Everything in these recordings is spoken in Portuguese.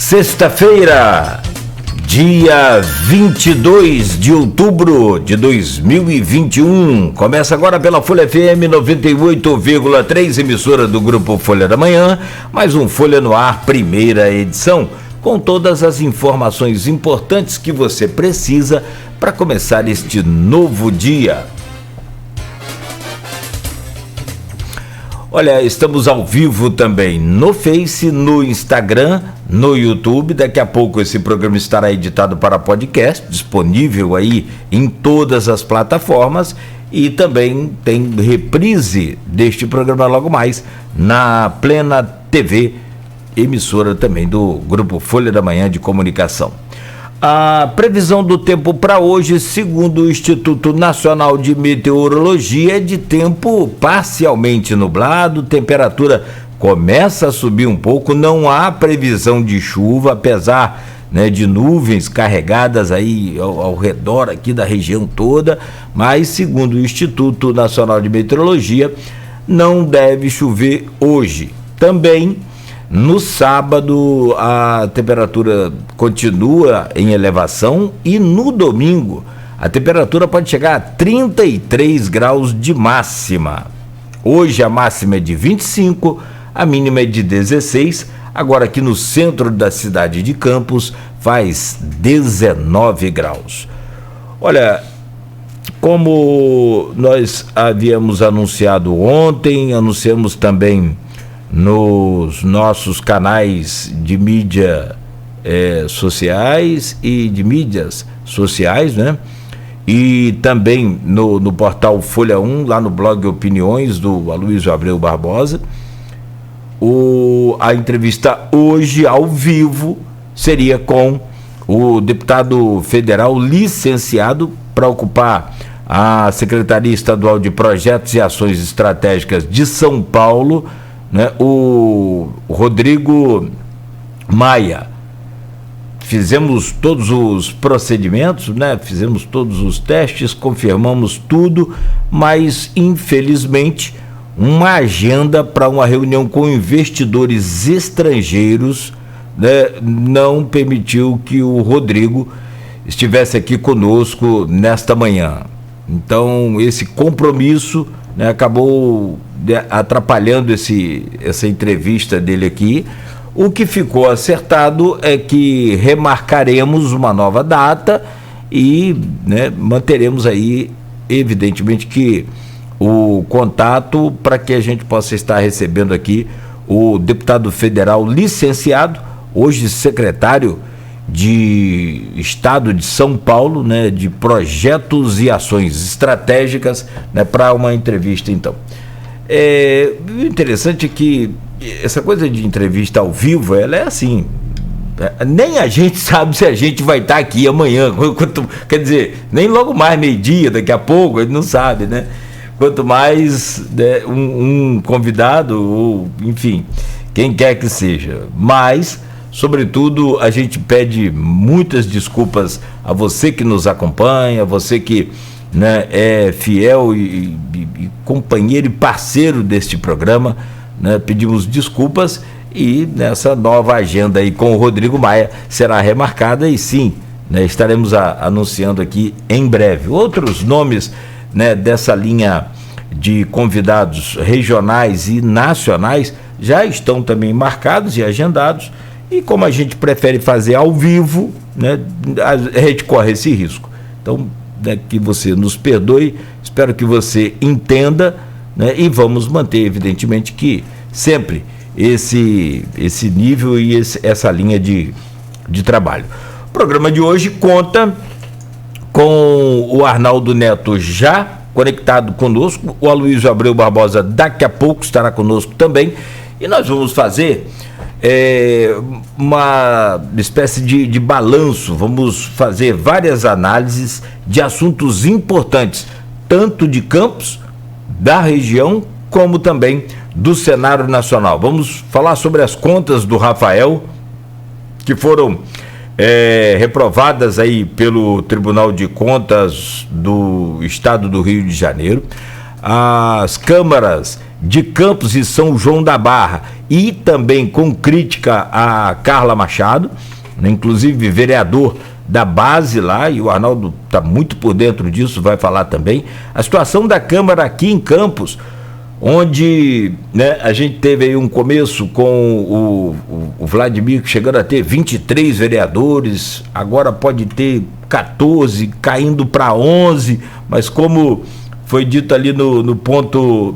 Sexta-feira, dia 22 de outubro de 2021. Começa agora pela Folha FM 98,3, emissora do Grupo Folha da Manhã. Mais um Folha no Ar, primeira edição, com todas as informações importantes que você precisa para começar este novo dia. Olha, estamos ao vivo também no Face, no Instagram, no YouTube. Daqui a pouco esse programa estará editado para podcast, disponível aí em todas as plataformas, e também tem reprise deste programa logo mais na Plena TV, emissora também do Grupo Folha da Manhã de Comunicação. A previsão do tempo para hoje, segundo o Instituto Nacional de Meteorologia, é de tempo parcialmente nublado, temperatura começa a subir um pouco, não há previsão de chuva, apesar, né, de nuvens carregadas aí ao redor aqui da região toda, mas segundo o Instituto Nacional de Meteorologia, não deve chover hoje. Também no sábado a temperatura continua em elevação e no domingo a temperatura pode chegar a 33 graus de máxima. Hoje a máxima é de 25, a mínima é de 16, agora aqui no centro da cidade de Campos faz 19 graus. Olha, como nós havíamos anunciado ontem, anunciamos também nos nossos canais de mídia sociais e de mídias sociais, né? E também no portal Folha 1, lá no blog Opiniões do Aloysio Abreu Barbosa. A entrevista hoje ao vivo seria com o deputado federal licenciado para ocupar a Secretaria Estadual de Projetos e Ações Estratégicas de São Paulo, né, o Rodrigo Maia. Fizemos todos os procedimentos, né, fizemos todos os testes, confirmamos tudo, mas infelizmente uma agenda para uma reunião com investidores estrangeiros, né, não permitiu que o Rodrigo estivesse aqui conosco nesta manhã. Então esse compromisso, né, acabou atrapalhando essa entrevista dele aqui. O que ficou acertado é que remarcaremos uma nova data e, né, manteremos aí, evidentemente, que o contato para que a gente possa estar recebendo aqui o deputado federal licenciado, hoje secretário de Estado de São Paulo, né, de Projetos e Ações Estratégicas, né, para uma entrevista então. O interessante é que essa coisa de entrevista ao vivo, ela é assim, nem a gente sabe se a gente vai estar aqui amanhã, quer dizer, nem logo mais meio-dia, daqui a pouco, a gente não sabe, né? Quanto mais, né, um convidado, ou enfim, quem quer que seja. Mas, sobretudo, a gente pede muitas desculpas a você que nos acompanha, você que, né, é fiel e companheiro e parceiro deste programa, né? Pedimos desculpas e nessa nova agenda aí com o Rodrigo Maia será remarcada e sim, né, estaremos anunciando aqui em breve. Outros nomes, né, dessa linha de convidados regionais e nacionais já estão também marcados e agendados, e como a gente prefere fazer ao vivo, né, a gente corre esse risco. Então, né, que você nos perdoe, espero que você entenda, né, e vamos manter, evidentemente, que sempre esse nível e essa linha de trabalho. O programa de hoje conta com o Arnaldo Neto já conectado conosco, o Aloysio Abreu Barbosa daqui a pouco estará conosco também, e nós vamos fazer uma espécie de balanço, vamos fazer várias análises de assuntos importantes, tanto de Campos, da região, como também do cenário nacional. Vamos falar sobre as contas do Rafael, que foram reprovadas aí pelo Tribunal de Contas do Estado do Rio de Janeiro. as câmaras de Campos e São João da Barra, e também com crítica a Carla Machado, né, inclusive vereador da base lá, e o Arnaldo está muito por dentro disso, vai falar também. A situação da Câmara aqui em Campos, onde, né, a gente teve aí um começo com o Vladimir chegando a ter 23 vereadores, agora pode ter 14, caindo para 11, mas como foi dito ali no ponto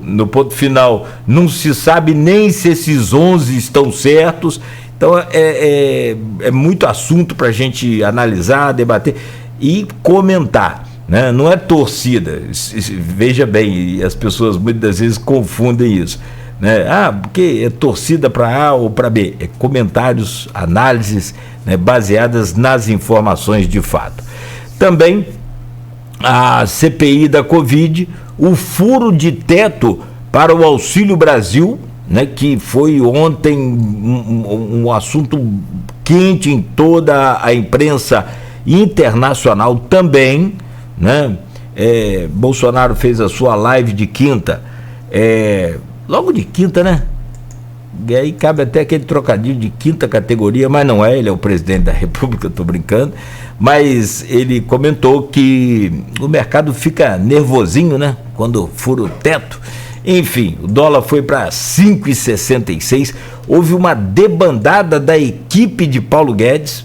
final, não se sabe nem se esses 11 estão certos. Então é muito assunto para a gente analisar, debater e comentar, né? Não é torcida, veja bem, as pessoas muitas vezes confundem isso, né? Porque é torcida para A ou para B, é comentários, análises, né, baseadas nas informações de fato. Também a CPI da Covid, o furo de teto para o Auxílio Brasil, né, que foi ontem um assunto quente em toda a imprensa internacional também, né? Bolsonaro fez a sua live de quinta, logo de quinta, né? E aí cabe até aquele trocadilho de quinta categoria, mas não é, ele é o presidente da República, eu tô brincando, mas ele comentou que o mercado fica nervosinho, né, quando fura o teto. Enfim, o dólar foi para 5,66, houve uma debandada da equipe de Paulo Guedes,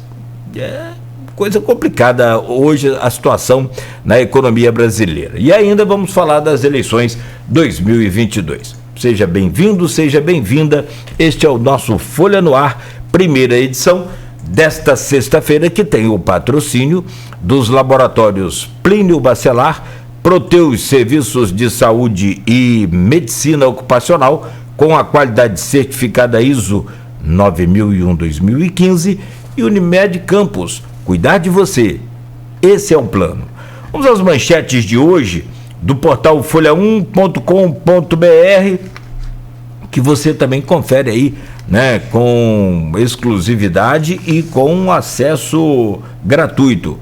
coisa complicada hoje a situação na economia brasileira. E ainda vamos falar das eleições 2022. Seja bem-vindo, seja bem-vinda. Este é o nosso Folha no Ar, primeira edição desta sexta-feira, que tem o patrocínio dos laboratórios Plínio Bacelar, Proteus Serviços de Saúde e Medicina Ocupacional, com a qualidade certificada ISO 9001-2015, e Unimed Campos, cuidar de você. Esse é o plano. Vamos às manchetes de hoje, do portal folha1.com.br, que você também confere aí, né, com exclusividade e com acesso gratuito.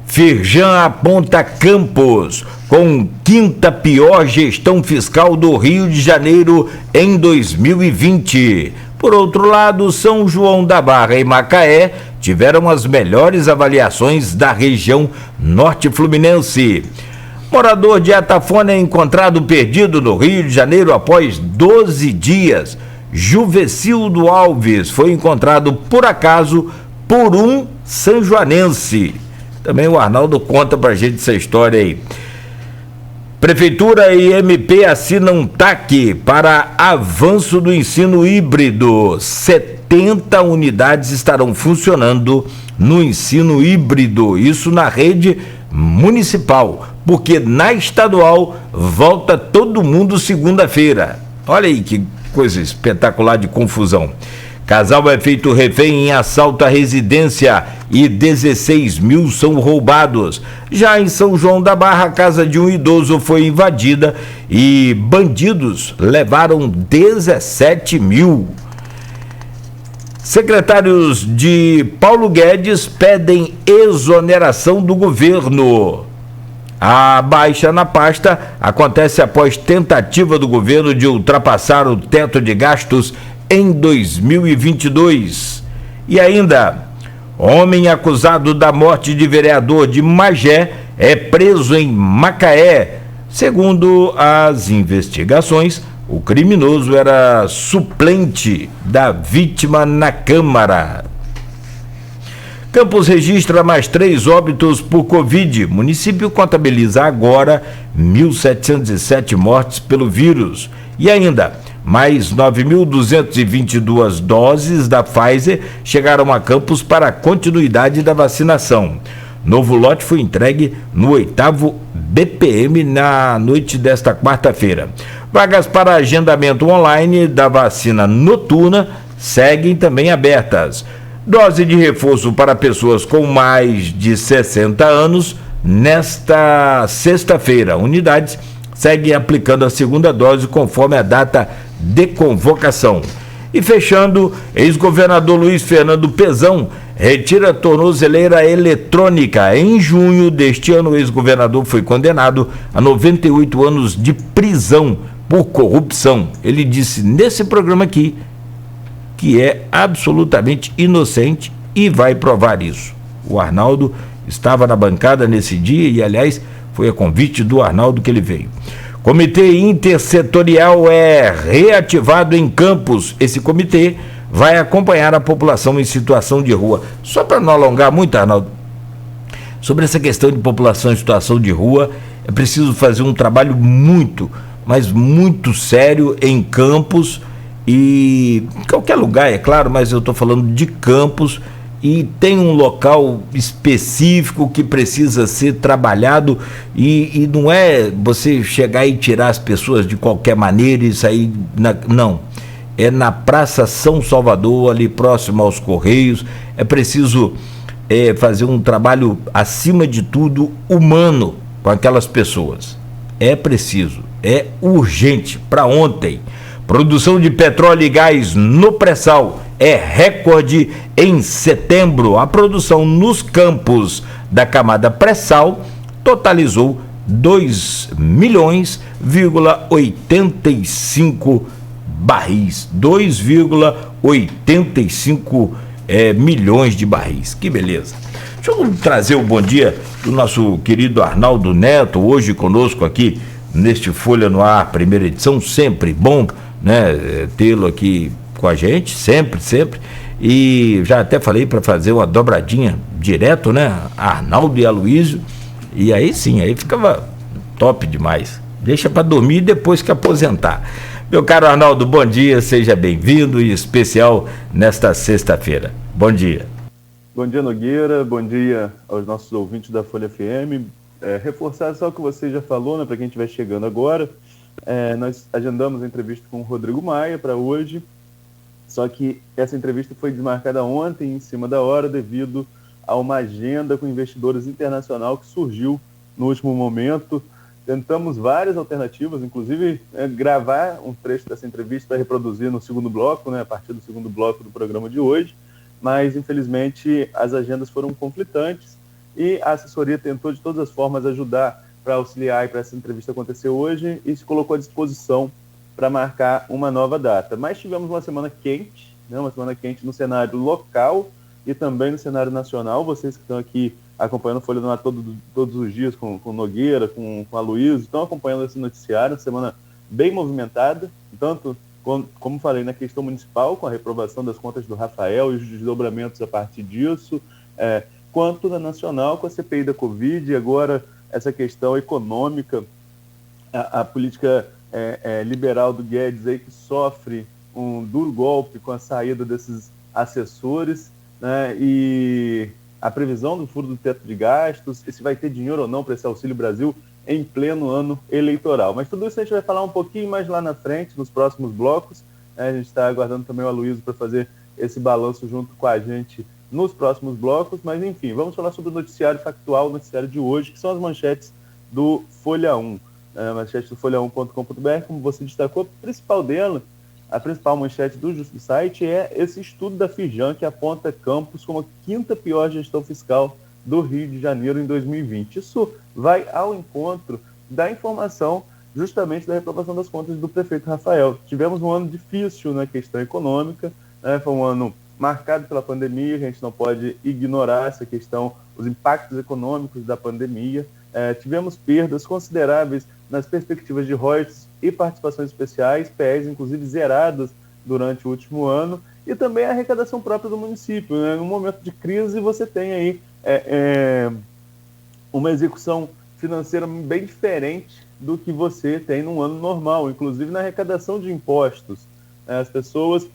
Firjan aponta Campos com quinta pior gestão fiscal do Rio de Janeiro em 2020. Por outro lado, São João da Barra e Macaé tiveram as melhores avaliações da região norte fluminense. Morador de Atafona é encontrado perdido no Rio de Janeiro após 12 dias. Juvecildo Alves foi encontrado por acaso por um sanjoanense. Também o Arnaldo conta pra gente essa história aí. Prefeitura e MP assinam TAC para avanço do ensino híbrido. 70 unidades estarão funcionando no ensino híbrido, isso na rede municipal, porque na estadual volta todo mundo segunda-feira. Olha aí que coisa espetacular de confusão. Casal é feito refém em assalto à residência e 16 mil são roubados. Já em São João da Barra, a casa de um idoso foi invadida e bandidos levaram 17 mil. Secretários de Paulo Guedes pedem exoneração do governo. A baixa na pasta acontece após tentativa do governo de ultrapassar o teto de gastos em 2022. E ainda, homem acusado da morte de vereador de Magé é preso em Macaé. Segundo as investigações, o criminoso era suplente da vítima na Câmara. Campos registra mais 3 óbitos por Covid. O município contabiliza agora 1.707 mortes pelo vírus. E ainda, mais 9.222 doses da Pfizer chegaram a Campos para a continuidade da vacinação. Novo lote foi entregue no 8º BPM na noite desta quarta-feira. Vagas para agendamento online da vacina noturna seguem também abertas. Dose de reforço para pessoas com mais de 60 anos nesta sexta-feira. Unidades seguem aplicando a segunda dose conforme a data de convocação. E fechando, ex-governador Luiz Fernando Pezão retira a tornozeleira eletrônica. Em junho deste ano, o ex-governador foi condenado a 98 anos de prisão por corrupção. Ele disse nesse programa aqui que é absolutamente inocente e vai provar isso. O Arnaldo estava na bancada nesse dia e, aliás, foi a convite do Arnaldo que ele veio. Comitê Intersetorial é reativado em Campos. Esse comitê vai acompanhar a população em situação de rua. Só para não alongar muito, Arnaldo, sobre essa questão de população em situação de rua, é preciso fazer um trabalho muito, mas muito sério em Campos e em qualquer lugar, é claro, mas eu estou falando de Campos. E tem um local específico que precisa ser trabalhado e não é você chegar e tirar as pessoas de qualquer maneira e sair... Não, é na Praça São Salvador, ali próximo aos Correios. É preciso fazer um trabalho, acima de tudo, humano com aquelas pessoas. É preciso, é urgente, para ontem. Produção de petróleo e gás no pré-sal é recorde em setembro. A produção nos campos da camada pré-sal totalizou 2,85 barris. 2,85 milhões de barris. Que beleza. Deixa eu trazer o bom dia do nosso querido Arnaldo Neto, hoje conosco aqui neste Folha no Ar, primeira edição. Sempre bom, né, tê-lo aqui com a gente, sempre. E já até falei para fazer uma dobradinha direto, né? Arnaldo e Aloysio. E aí sim, aí ficava top demais. Deixa para dormir depois que aposentar. Meu caro Arnaldo, bom dia, seja bem-vindo, e especial nesta sexta-feira. Bom dia. Bom dia, Nogueira. Bom dia aos nossos ouvintes da Folha FM. Reforçar só o que você já falou, né, para quem estiver chegando agora. Nós agendamos a entrevista com o Rodrigo Maia para hoje, só que essa entrevista foi desmarcada ontem, em cima da hora, devido a uma agenda com investidores internacional que surgiu no último momento. Tentamos várias alternativas, inclusive gravar um trecho dessa entrevista para reproduzir no segundo bloco, né, a partir do segundo bloco do programa de hoje, mas infelizmente as agendas foram conflitantes e a assessoria tentou de todas as formas ajudar para auxiliar e para essa entrevista acontecer hoje e se colocou à disposição para marcar uma nova data. Mas tivemos uma semana quente, né, uma semana quente no cenário local e também no cenário nacional. Vocês que estão aqui acompanhando o Folha no Ar todos os dias com Nogueira, com a Aloysio, estão acompanhando esse noticiário, semana bem movimentada, tanto, como falei, na questão municipal, com a reprovação das contas do Rafael e os desdobramentos a partir disso, quanto na nacional, com a CPI da Covid e agora essa questão econômica, a política liberal do Guedes aí, que sofre um duro golpe com a saída desses assessores, né, e a previsão do furo do teto de gastos, se vai ter dinheiro ou não para esse Auxílio Brasil em pleno ano eleitoral. Mas tudo isso a gente vai falar um pouquinho mais lá na frente, nos próximos blocos. A gente está aguardando também o Aloysio para fazer esse balanço junto com a gente nos próximos blocos, mas enfim, vamos falar sobre o noticiário factual, o noticiário de hoje, que são as manchetes do Folha 1. Manchete do folha1.com.br, como você destacou, a principal manchete do site é esse estudo da Fijan que aponta Campos como a quinta pior gestão fiscal do Rio de Janeiro em 2020. Isso vai ao encontro da informação justamente da reprovação das contas do prefeito Rafael. Tivemos um ano difícil na questão econômica, né? Foi um ano marcado pela pandemia, a gente não pode ignorar essa questão, os impactos econômicos da pandemia. Tivemos perdas consideráveis nas perspectivas de royalties e participações especiais, PEs inclusive zeradas durante o último ano, e também a arrecadação própria do município, né? Num momento de crise você tem aí uma execução financeira bem diferente do que você tem num ano normal, inclusive na arrecadação de impostos. As pessoas...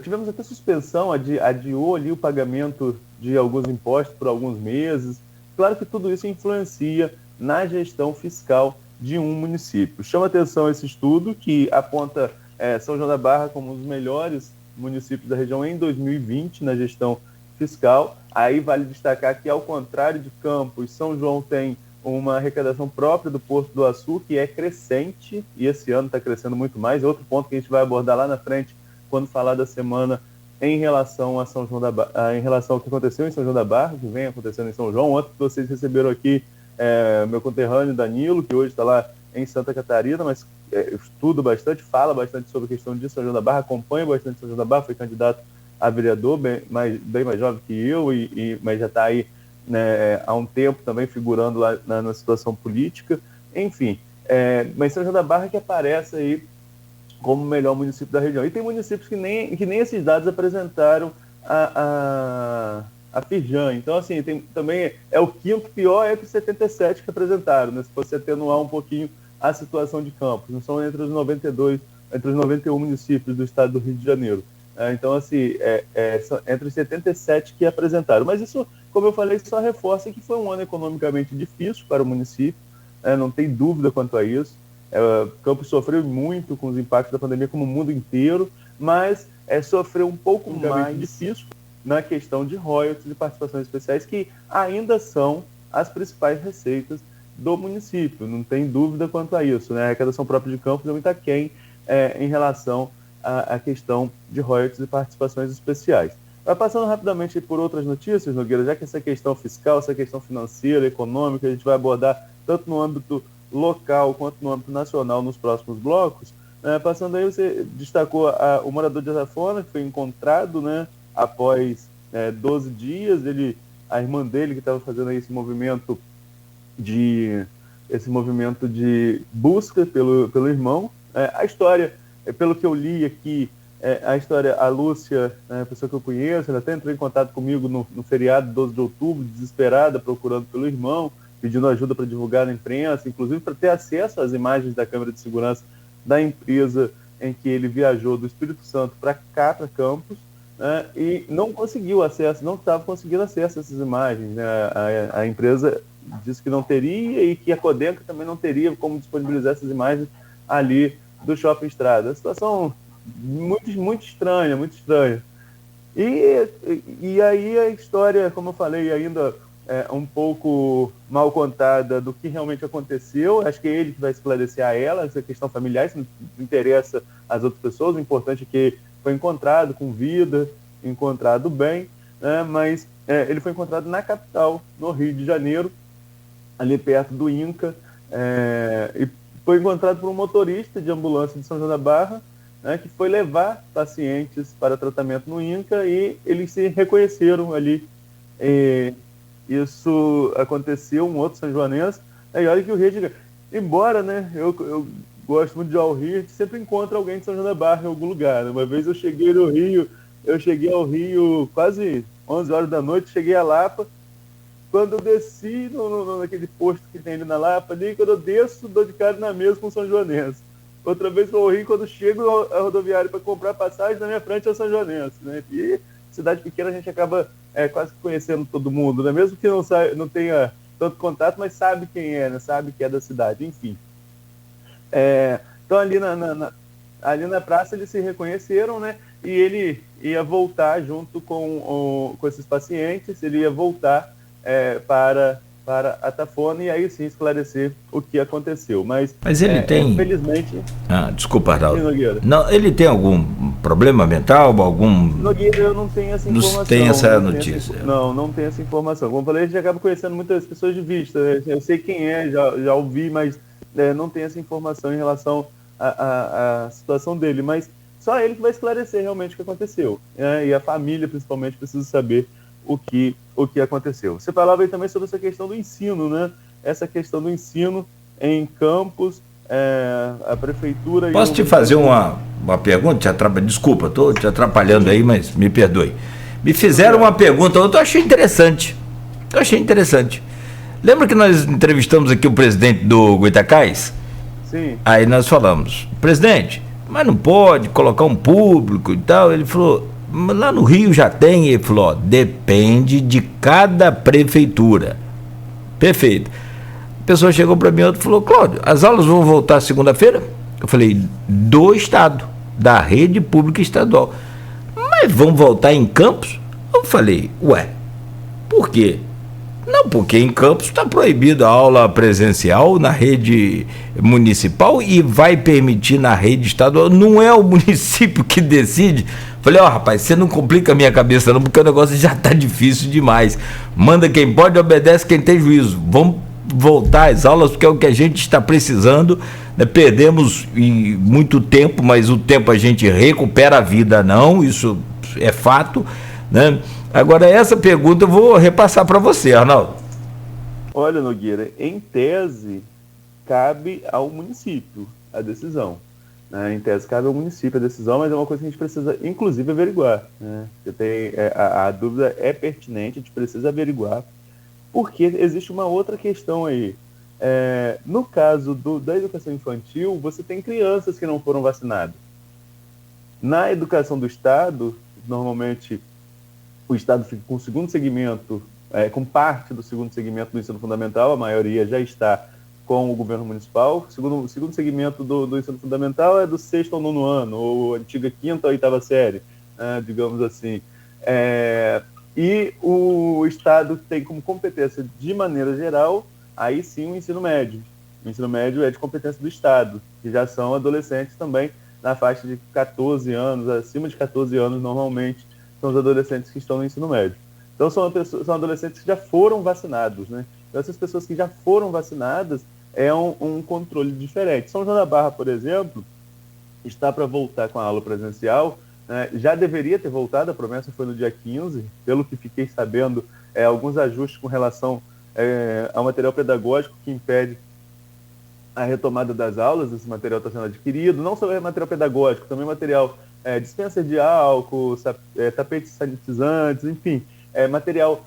Tivemos até suspensão, adiou ali o pagamento de alguns impostos por alguns meses. Claro que tudo isso influencia na gestão fiscal de um município. Chama atenção esse estudo que aponta São João da Barra como um dos melhores municípios da região em 2020 na gestão fiscal. Aí vale destacar que, ao contrário de Campos, São João tem uma arrecadação própria do Porto do Açu, que é crescente, e esse ano está crescendo muito mais. Outro ponto que a gente vai abordar lá na frente quando falar da semana em relação a São João em relação ao que aconteceu em São João da Barra, que vem acontecendo em São João. Ontem vocês receberam aqui meu conterrâneo Danilo, que hoje está lá em Santa Catarina, mas estudo bastante, fala bastante sobre a questão de São João da Barra, acompanha bastante São João da Barra, foi candidato a vereador, bem mais jovem que eu, mas já está aí, né, há um tempo também figurando lá na situação política. Enfim, mas São João da Barra que aparece aí como o melhor município da região. E tem municípios que nem esses dados apresentaram a Firjan. Então, assim, também é o quinto pior entre os 77 que apresentaram, né? Se fosse atenuar um pouquinho a situação de Campos. Não são entre os 91 municípios do estado do Rio de Janeiro. Então, assim, são entre os 77 que apresentaram. Mas isso, como eu falei, só reforça que foi um ano economicamente difícil para o município. Não tem dúvida quanto a isso. Campos sofreu muito com os impactos da pandemia, como o mundo inteiro, mas sofreu um pouco mais difícil na questão de royalties e participações especiais, que ainda são as principais receitas do município. Não tem dúvida quanto a isso, né? A arrecadação própria de Campos é muito aquém em relação à questão de royalties e participações especiais. Vai passando rapidamente por outras notícias, Nogueira, já que essa questão fiscal, essa questão financeira, econômica, a gente vai abordar tanto no âmbito local quanto no âmbito nacional nos próximos blocos. Passando aí, você destacou o morador de Atafona, que foi encontrado, né, após 12 dias. A irmã dele, que estava fazendo aí esse movimento de busca pelo irmão. A história, pelo que eu li aqui, a Lúcia, a pessoa que eu conheço, ela até entrou em contato comigo no feriado 12 de outubro, desesperada, procurando pelo irmão, pedindo ajuda para divulgar na imprensa, inclusive para ter acesso às imagens da câmera de segurança da empresa em que ele viajou do Espírito Santo para cá, para Campos, né, e não conseguiu acesso, não estava conseguindo acesso a essas imagens. Né? A empresa disse que não teria e que a Codenca também não teria como disponibilizar essas imagens ali do Shopping Estrada. A situação muito, muito estranha, muito estranha. E aí a história, como eu falei, ainda um pouco mal contada do que realmente aconteceu. Acho que é ele que vai esclarecer a ela essa questão familiar, isso não interessa às outras pessoas. O importante é que foi encontrado com vida, encontrado bem, né? Mas ele foi encontrado na capital, no Rio de Janeiro, ali perto do INCA, e foi encontrado por um motorista de ambulância de São João da Barra, né, que foi levar pacientes para tratamento no INCA, e eles se reconheceram ali. Isso aconteceu, um outro sanjoanense. E olha que o Rio, embora, né, eu gosto muito de ir ao Rio, a gente sempre encontra alguém de São João da Barra em algum lugar. Né? Uma vez eu cheguei ao Rio quase 11 horas da noite, cheguei a Lapa. Quando eu desci naquele posto que tem ali na Lapa, ali, quando eu desço, dou de cara na mesa com o São Joanense. Outra vez para o Rio, quando chego à rodoviária para comprar passagem, na minha frente é o São Joanense. Né? E cidade pequena a gente acaba quase conhecendo todo mundo, né? Mesmo que não tenha tanto contato, mas sabe quem é, né? Sabe que é da cidade, enfim. Então ali na praça eles se reconheceram, né? E ele ia voltar junto com esses pacientes, ele ia voltar para Atafona e aí sim esclarecer o que aconteceu. Mas ele tem... Infelizmente... desculpa, Arnaldo. Não, ele tem algum problema mental, algum... Nogueira, eu não tenho essa informação. Não tem essa notícia. Não tem essa informação. Como eu falei, a gente acaba conhecendo muitas pessoas de vista. Né? Eu sei quem já ouvi, mas não tem essa informação em relação à situação dele. Mas só ele que vai esclarecer realmente o que aconteceu. E a família, principalmente, precisa saber o que aconteceu. Você falava aí também sobre essa questão do ensino, né? Essa questão do ensino em Campos, a prefeitura... Posso te fazer uma pergunta? Desculpa, estou te atrapalhando aí, mas me perdoe. Me fizeram uma pergunta, eu achei interessante. Lembra que nós entrevistamos aqui o presidente do Goitacás? Sim. Aí nós falamos, presidente, mas não pode colocar um público e tal. Ele falou... Lá no Rio já tem, ele falou, depende de cada prefeitura. Perfeito. A pessoa chegou para mim e falou, Cláudio, as aulas vão voltar segunda-feira? Eu falei, do estado, da rede pública estadual. Mas vão voltar em Campos? Eu falei, por quê? Não, porque em Campos está proibida a aula presencial na rede municipal e vai permitir na rede estadual. Não é o município que decide. Falei, rapaz, você não complica a minha cabeça não, porque o negócio já está difícil demais. Manda quem pode, obedece quem tem juízo. Vamos voltar às aulas, porque é o que a gente está precisando, né? Perdemos muito tempo, mas o tempo a gente recupera a vida, não, isso é fato, né? Agora, essa pergunta eu vou repassar para você, Arnaldo. Olha, Nogueira, em tese, cabe ao município a decisão. Né? Em tese, cabe ao município a decisão, mas é uma coisa que a gente precisa, inclusive, averiguar. Né? A dúvida é pertinente, a gente precisa averiguar, porque existe uma outra questão aí. No caso da educação infantil, você tem crianças que não foram vacinadas. Na educação do Estado, normalmente o Estado fica com o segundo segmento, com parte do segundo segmento do ensino fundamental, a maioria já está com o governo municipal. O segundo segmento do ensino fundamental é do 6º ao 9º ano, ou antiga 5ª ou 8ª série, digamos assim. E o Estado tem como competência, de maneira geral, aí sim o ensino médio. O ensino médio é de competência do Estado, que já são adolescentes também na faixa de 14 anos, acima de 14 anos normalmente, são os adolescentes que estão no ensino médio. Então são adolescentes que já foram vacinados, né? Então essas pessoas que já foram vacinadas é um controle diferente. São João da Barra, por exemplo, está para voltar com a aula presencial, né? Já deveria ter voltado, a promessa foi no dia 15, pelo que fiquei sabendo, alguns ajustes com relação ao material pedagógico que impede a retomada das aulas. Esse material está sendo adquirido, não só material pedagógico, também material dispensa de álcool, tapetes sanitizantes, enfim, material,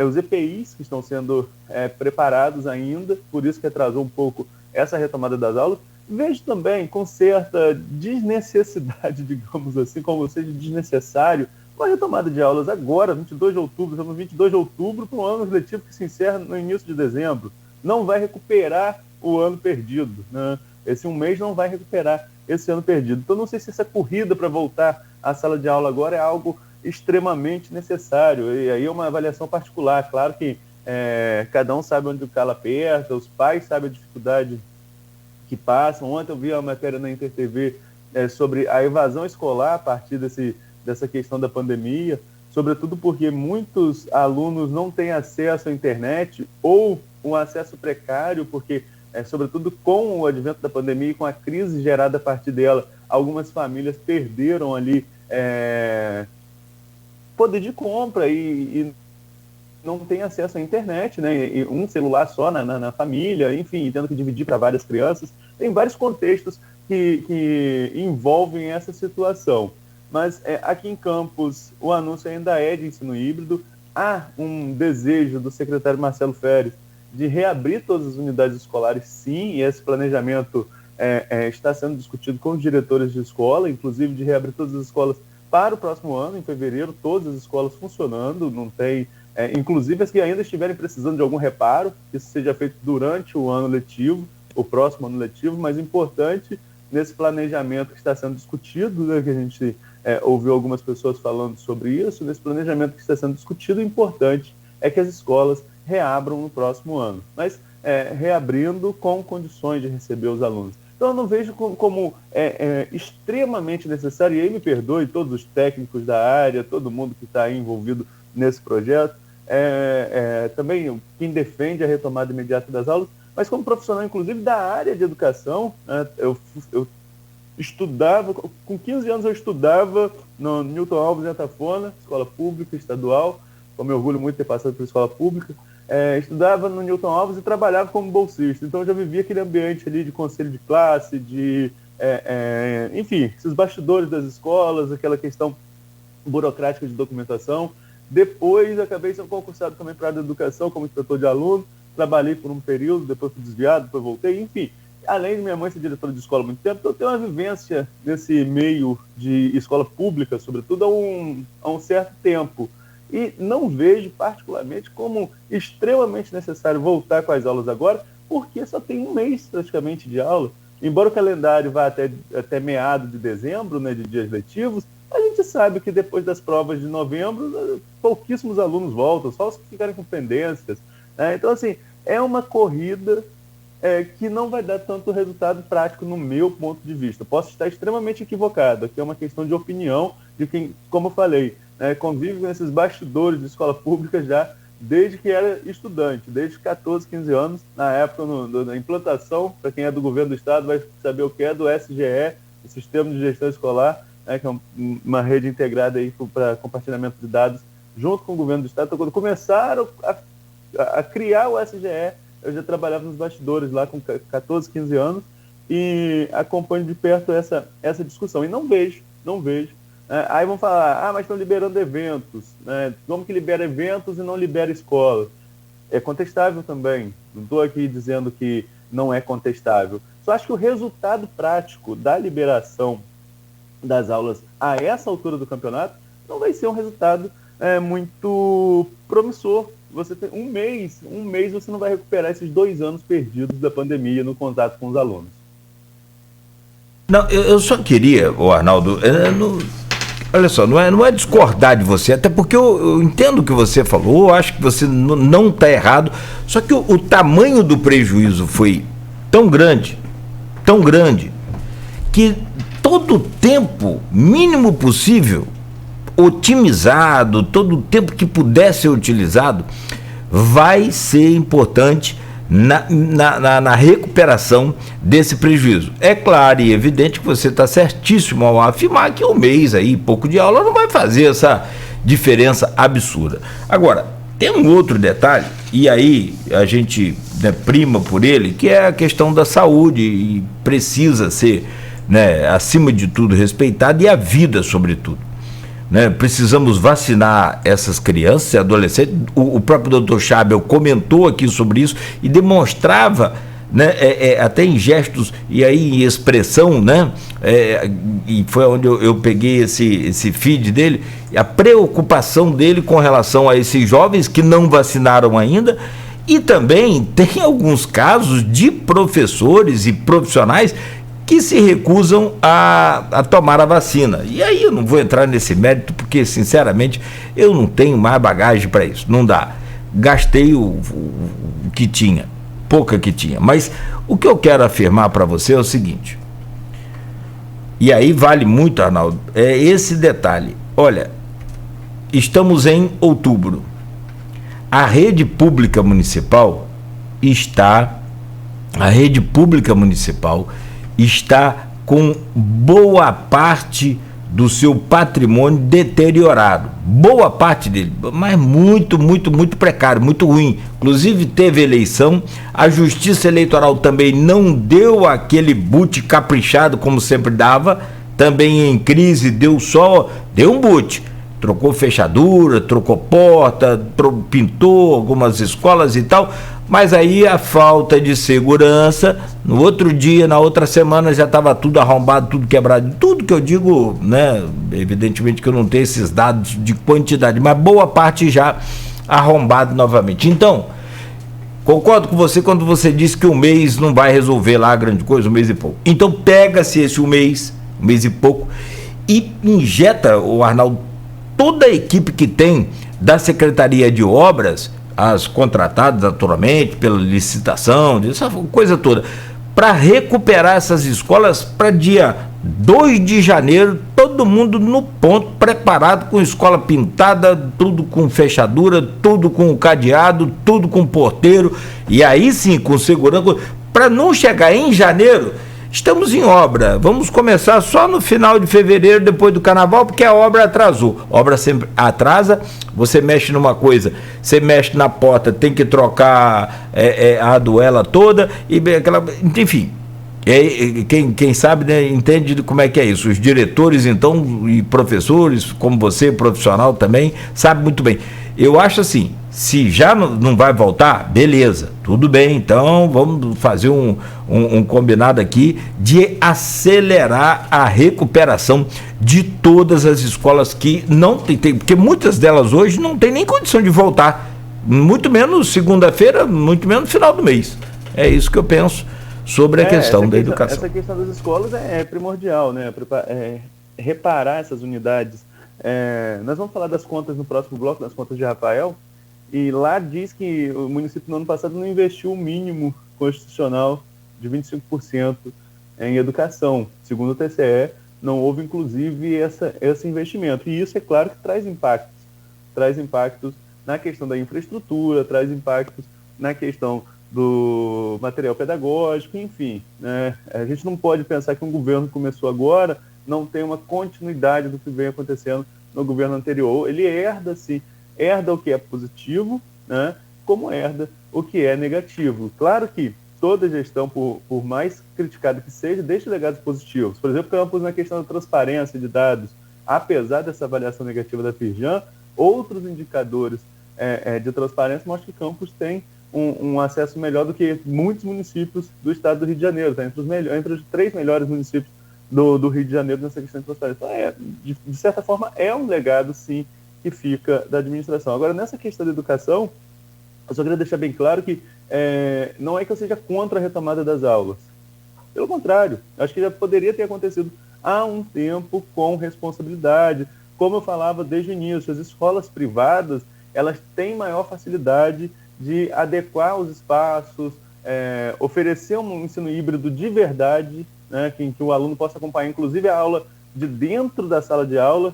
os EPIs que estão sendo preparados ainda, por isso que atrasou um pouco essa retomada das aulas. Vejo também com certa desnecessidade, digamos assim, como seja desnecessário, uma retomada de aulas agora, 22 de outubro, estamos 22 de outubro, para um ano letivo que se encerra no início de dezembro. Não vai recuperar o ano perdido, né? Esse um mês não vai recuperar esse ano perdido. Então, não sei se essa corrida para voltar à sala de aula agora é algo extremamente necessário. E aí é uma avaliação particular. Claro que cada um sabe onde o calo aperta, os pais sabem a dificuldade que passam. Ontem eu vi uma matéria na InterTV sobre a evasão escolar a partir dessa questão da pandemia, sobretudo porque muitos alunos não têm acesso à internet ou um acesso precário, porque sobretudo com o advento da pandemia e com a crise gerada a partir dela, algumas famílias perderam ali poder de compra e não tem acesso à internet, né? E um celular só na família, enfim, tendo que dividir para várias crianças. Tem vários contextos que envolvem essa situação. Mas aqui em Campos, o anúncio ainda é de ensino híbrido. Há um desejo do secretário Marcelo Feres de reabrir todas as unidades escolares, sim, e esse planejamento está sendo discutido com os diretores de escola, inclusive de reabrir todas as escolas para o próximo ano, em fevereiro, todas as escolas funcionando, não tem, inclusive as que ainda estiverem precisando de algum reparo, que isso seja feito durante o ano letivo, o próximo ano letivo, mas importante nesse planejamento que está sendo discutido, né, que a gente ouviu algumas pessoas falando sobre isso, nesse planejamento que está sendo discutido, importante é que as escolas reabram no próximo ano, mas reabrindo com condições de receber os alunos. Então eu não vejo como extremamente necessário, e aí me perdoe todos os técnicos da área, todo mundo que está envolvido nesse projeto, também quem defende a retomada imediata das aulas, mas como profissional, inclusive, da área de educação, eu estudava, com 15 anos eu estudava no Newton Alves em Atafona, escola pública, estadual, com me orgulho muito de ter passado por escola pública, estudava no Newton Alves e trabalhava como bolsista, então eu já vivia aquele ambiente ali de conselho de classe, enfim, esses bastidores das escolas, aquela questão burocrática de documentação. Depois acabei sendo concursado também para a área de educação como inspetor de aluno, trabalhei por um período, depois fui desviado, depois voltei, enfim. Além de minha mãe ser diretora de escola há muito tempo, então eu tenho uma vivência nesse meio de escola pública, sobretudo há um certo tempo. E não vejo particularmente como extremamente necessário voltar com as aulas agora, porque só tem um mês praticamente de aula. Embora o calendário vá até meado de dezembro, né, de dias letivos, a gente sabe que depois das provas de novembro, pouquíssimos alunos voltam, só os que ficarem com pendências. Então, assim, é uma corrida que não vai dar tanto resultado prático no meu ponto de vista. Posso estar extremamente equivocado, aqui é uma questão de opinião de quem, como eu falei, convive com esses bastidores de escola pública já desde que era estudante, desde 14, 15 anos, na época da implantação, para quem é do governo do estado vai saber o que é do SGE, o Sistema de Gestão Escolar, que é uma rede integrada para compartilhamento de dados junto com o governo do estado. Então, quando começaram a criar o SGE, eu já trabalhava nos bastidores lá com 14, 15 anos e acompanho de perto essa discussão. E não vejo. Aí vão falar, mas estão liberando eventos. Como que libera eventos e não libera escola? É contestável também. Não estou aqui dizendo que não é contestável. Só acho que o resultado prático da liberação das aulas a essa altura do campeonato não vai ser um resultado muito promissor. Você tem um mês você não vai recuperar esses 2 anos perdidos da pandemia no contato com os alunos. Não, eu só queria, Arnaldo, olha só, não é discordar de você, até porque eu entendo o que você falou, acho que você não está errado, só que o tamanho do prejuízo foi tão grande, que todo o tempo mínimo possível otimizado, todo o tempo que puder ser utilizado, vai ser importante na recuperação desse prejuízo. É claro e evidente que você está certíssimo ao afirmar que um mês aí, pouco de aula, não vai fazer essa diferença absurda. Agora, tem um outro detalhe, e aí a gente prima por ele, que é a questão da saúde, e precisa ser, acima de tudo, respeitada, e a vida, sobretudo. Precisamos vacinar essas crianças e adolescentes. O próprio doutor Chabel comentou aqui sobre isso e demonstrava, até em gestos e aí em expressão, e foi onde eu peguei esse feed dele, a preocupação dele com relação a esses jovens que não vacinaram ainda. E também tem alguns casos de professores e profissionais que se recusam a tomar a vacina. E aí eu não vou entrar nesse mérito, porque, sinceramente, eu não tenho mais bagagem para isso. Não dá. Gastei o que tinha, pouca que tinha. Mas o que eu quero afirmar para você é o seguinte, e aí vale muito, Arnaldo, é esse detalhe. Olha, estamos em outubro. A rede pública municipal está com boa parte do seu patrimônio deteriorado. Boa parte dele, mas muito precário, muito ruim. Inclusive teve eleição, a Justiça Eleitoral também não deu aquele boot caprichado como sempre dava, também em crise deu um boot. Trocou fechadura, trocou porta, pintou algumas escolas e tal, mas aí a falta de segurança, no outro dia, na outra semana já estava tudo arrombado, tudo quebrado, tudo que eu digo, evidentemente que eu não tenho esses dados de quantidade, mas boa parte já arrombado novamente. Então, concordo com você quando você disse que um mês não vai resolver lá a grande coisa, um mês e pouco. Então pega-se esse um mês e pouco, e injeta, o Arnaldo, toda a equipe que tem da Secretaria de Obras, as contratadas naturalmente pela licitação, essa coisa toda, para recuperar essas escolas para dia 2 de janeiro, todo mundo no ponto, preparado, com escola pintada, tudo com fechadura, tudo com cadeado, tudo com porteiro, e aí sim, com segurança, para não chegar em janeiro. Estamos em obra, vamos começar só no final de fevereiro, depois do carnaval, porque a obra atrasou. A obra sempre atrasa, você mexe numa coisa, você mexe na porta, tem que trocar a aduela toda, enfim, quem sabe, entende como é que é isso. Os diretores, então, e professores, como você, profissional também, sabe muito bem. Eu acho assim, se já não vai voltar, beleza, tudo bem, então vamos fazer um combinado aqui de acelerar a recuperação de todas as escolas que não tem, porque muitas delas hoje não tem nem condição de voltar, muito menos segunda-feira, muito menos final do mês. É isso que eu penso sobre a questão da educação. Essa questão das escolas é primordial, reparar essas unidades. Nós vamos falar das contas no próximo bloco, das contas de Rafael, e lá diz que o município no ano passado não investiu o mínimo constitucional de 25% em educação. Segundo o TCE, não houve, inclusive, esse investimento. E isso, é claro, que traz impactos. Traz impactos na questão da infraestrutura, traz impactos na questão do material pedagógico, enfim. Né? A gente não pode pensar que um governo que começou agora não tem uma continuidade do que vem acontecendo no governo anterior. Ele herda, sim, herda o que é positivo, né? Como herda o que é negativo. Claro que toda gestão, por mais criticada que seja, deixa legados positivos. Por exemplo, Campos, na questão da transparência de dados, apesar dessa avaliação negativa da Firjan, outros indicadores de transparência mostram que Campos tem um acesso melhor do que muitos municípios do estado do Rio de Janeiro, tá? Entre os 3 melhores municípios do Rio de Janeiro nessa questão de transparência. Então, de certa forma, é um legado, sim, que fica da administração. Agora, nessa questão da educação, eu só queria deixar bem claro que não é que eu seja contra a retomada das aulas. Pelo contrário, acho que já poderia ter acontecido há um tempo com responsabilidade. Como eu falava desde o início, as escolas privadas, elas têm maior facilidade de adequar os espaços, oferecer um ensino híbrido de verdade, né, que o aluno possa acompanhar, inclusive, a aula de dentro da sala de aula,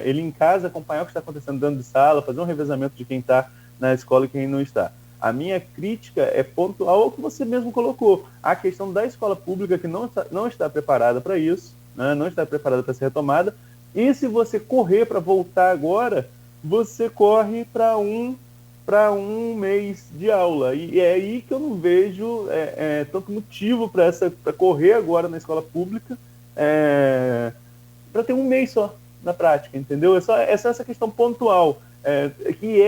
ele em casa acompanhar o que está acontecendo dentro de sala, fazer um revezamento de quem está na escola e quem não está. A minha crítica é pontual ao que você mesmo colocou, a questão da escola pública que não está preparada para isso, né, não está preparada para ser retomada, e se você correr para voltar agora, você corre para um mês de aula, e é aí que eu não vejo tanto motivo para correr agora na escola pública, para ter um mês só na prática, entendeu? É só essa questão pontual, que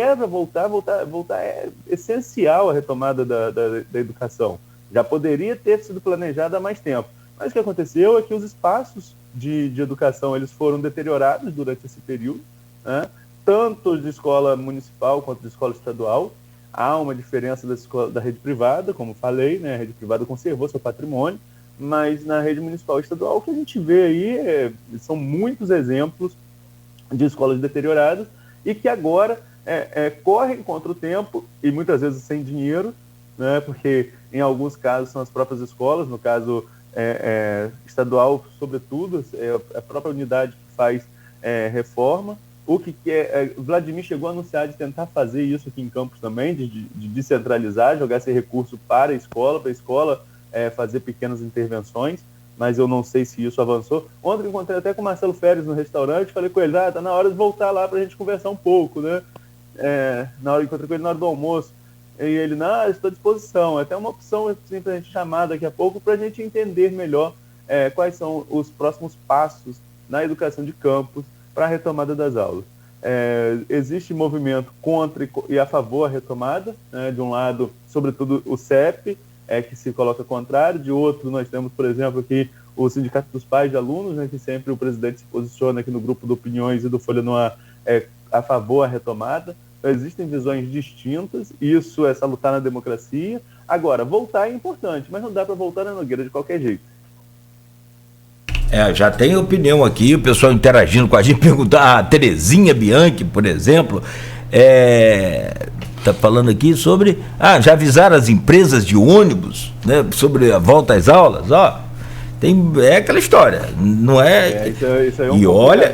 para voltar é essencial a retomada da educação. Já poderia ter sido planejada há mais tempo, mas o que aconteceu é que os espaços de educação eles foram deteriorados durante esse período, né? Tanto de escola municipal quanto de escola estadual. Há uma diferença da rede privada, como falei, né? A rede privada conservou seu patrimônio, mas na rede municipal e estadual o que a gente vê aí são muitos exemplos de escolas deterioradas e que agora correm contra o tempo e muitas vezes sem dinheiro, né? Porque em alguns casos são as próprias escolas, no caso estadual, sobretudo, a própria unidade que faz reforma. O que Vladimir chegou a anunciar de tentar fazer isso aqui em Campos também, de descentralizar, jogar esse recurso para a escola fazer pequenas intervenções, mas eu não sei se isso avançou. Ontem eu encontrei até com o Marcelo Férez no restaurante, falei com ele, tá na hora de voltar lá para a gente conversar um pouco, né? Encontrei com ele na hora do almoço, e ele, estou à disposição, é até uma opção assim, para a gente chamar daqui a pouco, para a gente entender melhor quais são os próximos passos na educação de Campos para a retomada das aulas. Existe movimento contra e a favor da retomada, né? De um lado, sobretudo, o CEP, que se coloca contrário, de outro, nós temos, por exemplo, aqui o Sindicato dos Pais de Alunos, né? Que sempre o presidente se posiciona aqui no grupo do Opiniões e do Folha no Ar a favor da retomada. Então, existem visões distintas, isso é salutar na democracia. Agora, voltar é importante, mas não dá para voltar na Nogueira de qualquer jeito. Já tem opinião aqui, o pessoal interagindo com a gente, perguntar a Terezinha Bianchi, por exemplo, está falando aqui sobre, já avisaram as empresas de ônibus, né, sobre a volta às aulas, é aquela história, não é? Isso aí é um e olha,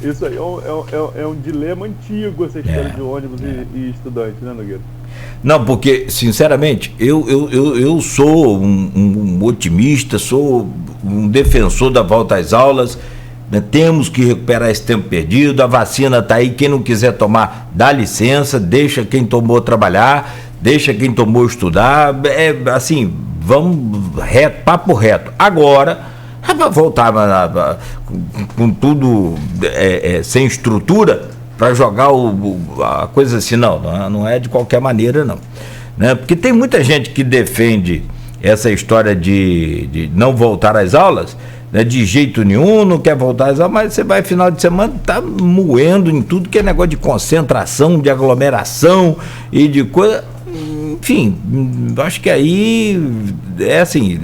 isso aí é um dilema antigo, essa história de ônibus e estudantes, né, Nogueira? Não, porque, sinceramente, eu sou um otimista, sou um defensor da volta às aulas, né? Temos que recuperar esse tempo perdido, a vacina está aí, quem não quiser tomar, dá licença, deixa quem tomou trabalhar, deixa quem tomou estudar, assim, vamos papo reto. Agora, para voltar com tudo sem estrutura, para jogar a coisa assim, não é de qualquer maneira, não. Né? Porque tem muita gente que defende essa história de não voltar às aulas, né? De jeito nenhum, não quer voltar às aulas, mas você vai final de semana, tá moendo em tudo que é negócio de concentração, de aglomeração e de coisa. enfim, acho que aí é assim,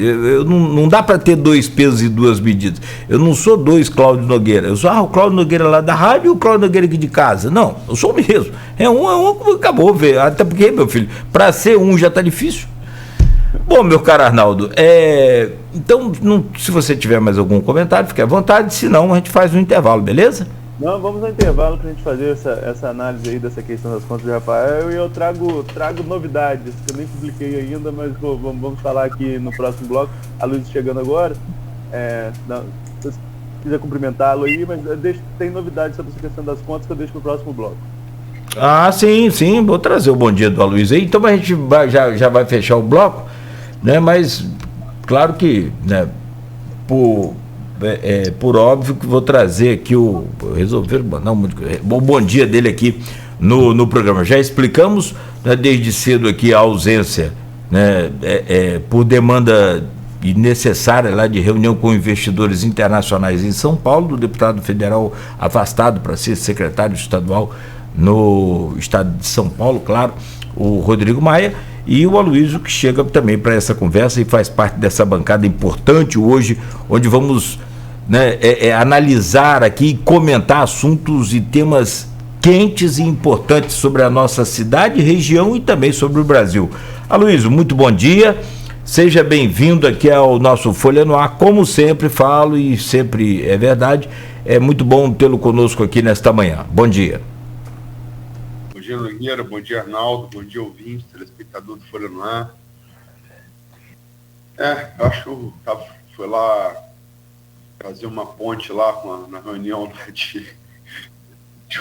não dá para ter dois pesos e duas medidas. Eu não sou dois Cláudio Nogueira, eu sou o Cláudio Nogueira lá da rádio e o Cláudio Nogueira aqui de casa. Não, eu sou o mesmo. É um, acabou, até porque, meu filho, para ser um já tá difícil. Bom, meu caro Arnaldo, então, se você tiver mais algum comentário, fique à vontade, senão a gente faz um intervalo, beleza? Não, vamos ao intervalo para a gente fazer essa análise aí dessa questão das contas de Rafael, e eu trago novidades que eu nem publiquei ainda, mas vamos falar aqui no próximo bloco. A Luiz chegando agora, se você quiser cumprimentá-lo aí, mas tem novidades sobre essa questão das contas que eu deixo para o próximo bloco. Ah, sim, vou trazer o bom dia do Aloysio aí, então a gente já vai fechar o bloco, né? Mas claro que, né, por óbvio que vou trazer aqui resolver mandar o bom dia dele aqui no programa. Já explicamos, né, desde cedo aqui a ausência, né, por demanda necessária lá de reunião com investidores internacionais em São Paulo, do deputado federal afastado para ser secretário estadual no estado de São Paulo, claro, o Rodrigo Maia, e o Aloysio, que chega também para essa conversa e faz parte dessa bancada importante hoje, onde vamos, né, analisar aqui e comentar assuntos e temas quentes e importantes sobre a nossa cidade, região e também sobre o Brasil. Aloysio, muito bom dia, seja bem-vindo aqui ao nosso Folha no Ar. Como sempre falo e sempre é verdade, é muito bom tê-lo conosco aqui nesta manhã. Bom dia. Bom dia, Nogueira, bom dia, Arnaldo, bom dia, ouvinte, telespectador do Folha no Ar. Eu acho que eu foi lá fazer uma ponte lá na reunião de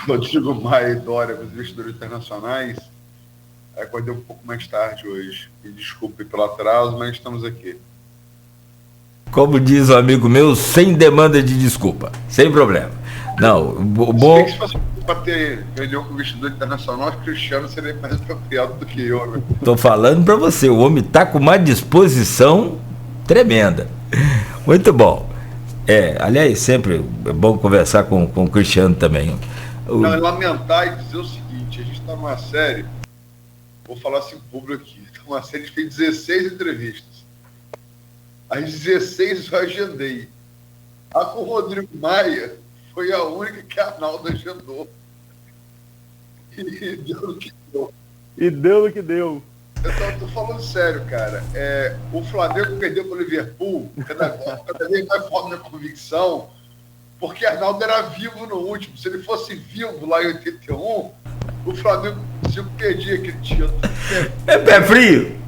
Rodrigo Maia e Dória com os investidores internacionais. Acordei um pouco mais tarde hoje. Me desculpe pelo atraso, mas estamos aqui. Como diz um amigo meu, sem demanda de desculpa, sem problema. Não, bom. Se fosse para ter reunião com o investidor internacional, o Cristiano seria mais apropriado do que eu, né? Tô falando para você, o homem tá com uma disposição tremenda. Muito bom. Aliás, sempre é bom conversar com o Cristiano também. Não, é lamentar e dizer o seguinte: a gente está numa série, vou falar assim público aqui, está numa série que fez 16 entrevistas. As 16 eu agendei. A com o Rodrigo Maia foi a única que a Arnaldo agendou. E deu no que deu. Eu tô falando sério, cara. O Flamengo perdeu para o Liverpool, cada vez mais forte minha convicção, porque Arnaldo era vivo no último. Se ele fosse vivo lá em 81, o Flamengo perdia aquele título. É pé frio?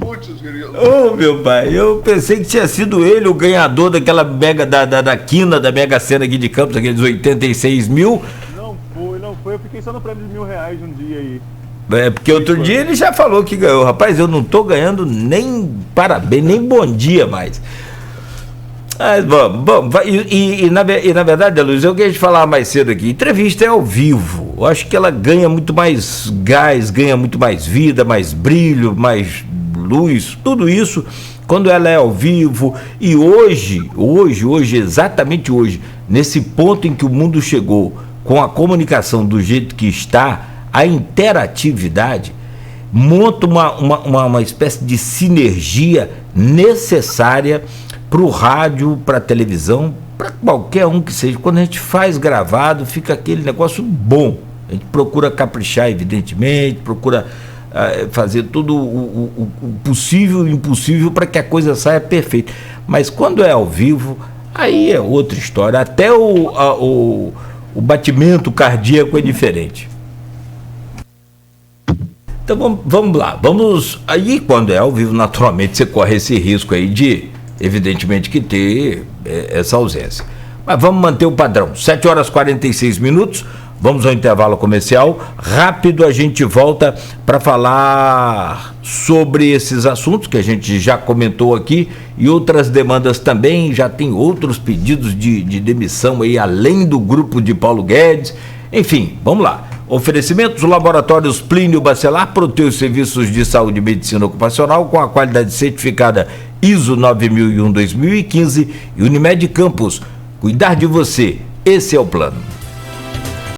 Putz, grilo. Ô, meu pai, eu pensei que tinha sido ele o ganhador daquela mega, da quina da Mega Sena aqui de Campos, aqueles 86 mil. Não foi, eu fiquei só no prêmio de R$1.000 um dia aí. Porque outro dia ele já falou que ganhou. Rapaz, eu não tô ganhando nem parabéns, nem bom dia mais. Mas vamos. E na verdade, Luiz, eu queria te falar mais cedo aqui. Entrevista é ao vivo. Eu acho que ela ganha muito mais gás, ganha muito mais vida, mais brilho, mais luz, tudo isso quando ela é ao vivo. E hoje, exatamente hoje, nesse ponto em que o mundo chegou, com a comunicação do jeito que está, a interatividade monta uma espécie de sinergia necessária para o rádio, para a televisão, para qualquer um que seja. Quando a gente faz gravado, fica aquele negócio bom. A gente procura caprichar, evidentemente, procura fazer tudo o possível e o impossível para que a coisa saia perfeita. Mas quando é ao vivo, aí é outra história. Até o batimento cardíaco é diferente. Então vamos lá, aí quando é ao vivo, naturalmente você corre esse risco aí de, evidentemente, que ter essa ausência. Mas vamos manter o padrão, 7h46, vamos ao intervalo comercial, rápido a gente volta para falar sobre esses assuntos que a gente já comentou aqui e outras demandas também, já tem outros pedidos de demissão aí, além do grupo de Paulo Guedes, enfim, vamos lá. Oferecimentos, laboratórios Plínio Bacelar, para os teus serviços de saúde e medicina ocupacional com a qualidade certificada ISO 9001-2015 e Unimed Campos. Cuidar de você, esse é o plano.